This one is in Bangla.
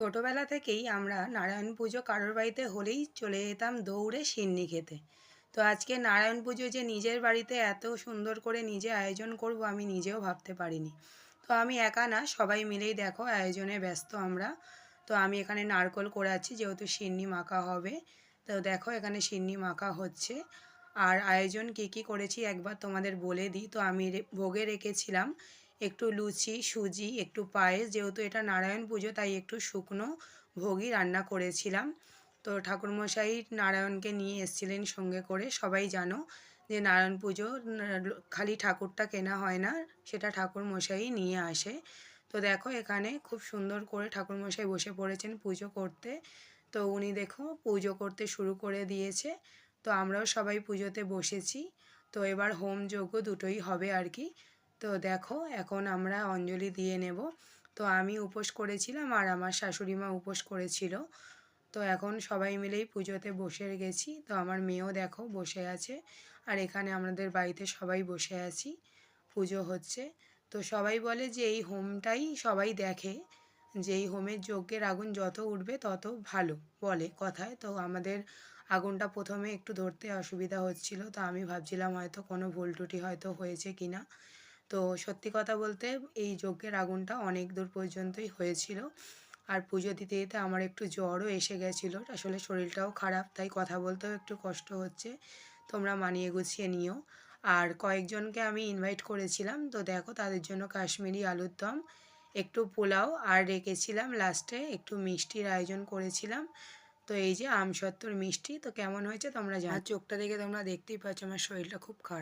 ছোটবেলা থেকেই আমরা নারায়ণ পুজো কারোর বাড়িতে হলেই চলে যেতাম দৌড়ে সিন্নি খেতে। তো আজকে নারায়ণ পুজো যে নিজের বাড়িতে এত সুন্দর করে নিজে আয়োজন করব আমি নিজেও ভাবতে পারিনি। তো আমি একা না, সবাই মিলেই দেখো আয়োজনে ব্যস্ত আমরা। তো আমি এখানে নারকোল কোড়াচ্ছি যেহেতু সিন্নি মাখা হবে। তো দেখো এখানে সিন্নি মাখা হচ্ছে। আর আয়োজন কী কী করেছি একবার তোমাদের বলে দিই। তো আমি ভোগে রেখেছিলাম একটু লুচি, সুজি, একটু পায়েস, যেহেতু এটা নারায়ণ পুজো তাই একটু শুকনো ভোগই রান্না করেছিলাম। তো ঠাকুরমশাই নারায়ণকে নিয়ে এসেছিলেন সঙ্গে করে। সবাই জানো যে নারায়ণ পুজো খালি ঠাকুরটা কেনা হয় না, সেটা ঠাকুরমশাই নিয়ে আসে। তো দেখো এখানে খুব সুন্দর করে ঠাকুরমশাই বসে পড়েছেন পুজো করতে। তো উনি দেখো পুজো করতে শুরু করে দিয়েছে। তো আমরাও সবাই পুজোতে বসেছি। তো এবার হোম যজ্ঞ দুটোই হবে আর কি। তো দেখো এখন আমরা অঞ্জলি দিয়ে নেব। তো আমি উপোস করেছিলাম আর আমার শাশুড়ি মা উপোস করেছিল। তো এখন সবাই মিলেই পুজোতে বসে গেছি। তো আমার মেয়েও দেখো বসে আছে। আর এখানে আমাদের বাড়িতে সবাই বসে আছি, পুজো হচ্ছে। তো সবাই বলে যে এই হোমটাই সবাই দেখে, যে এই হোমের যজ্ঞের আগুন যত উঠবে তত ভালো বলে কথায়। তো আমাদের আগুনটা প্রথমে একটু ধরতে অসুবিধা হচ্ছিল, তো আমি ভাবছিলাম হয়তো কোনো ভুল ত্রুটি হয়তো হয়েছে কি না। তো সত্যি কথা বলতে এই যজ্ঞের আগুনটা অনেক দূর পর্যন্তই হয়েছিল। আর পুজো দিতে দিতে আমার একটু জ্বরও এসে গেছিলো, আসলে শরীরটাও খারাপ তাই কথা বলতেও একটু কষ্ট হচ্ছে, তোমরা মানিয়ে গুছিয়ে নিও। আর কয়েকজনকে আমি ইনভাইট করেছিলাম, তো দেখো তাদের জন্য কাশ্মীরি আলুর দম, একটু পোলাও আর রেখেছিলাম লাস্টে একটু মিষ্টির আয়োজন করেছিলাম। তো এই যে আমসত্ত্বর মিষ্টি। তো কেমন হয়েছে তোমরা জানো। আর চোখটা দেখে তোমরা দেখতেই পাচ্ছ আমার শরীরটা খুব খারাপ।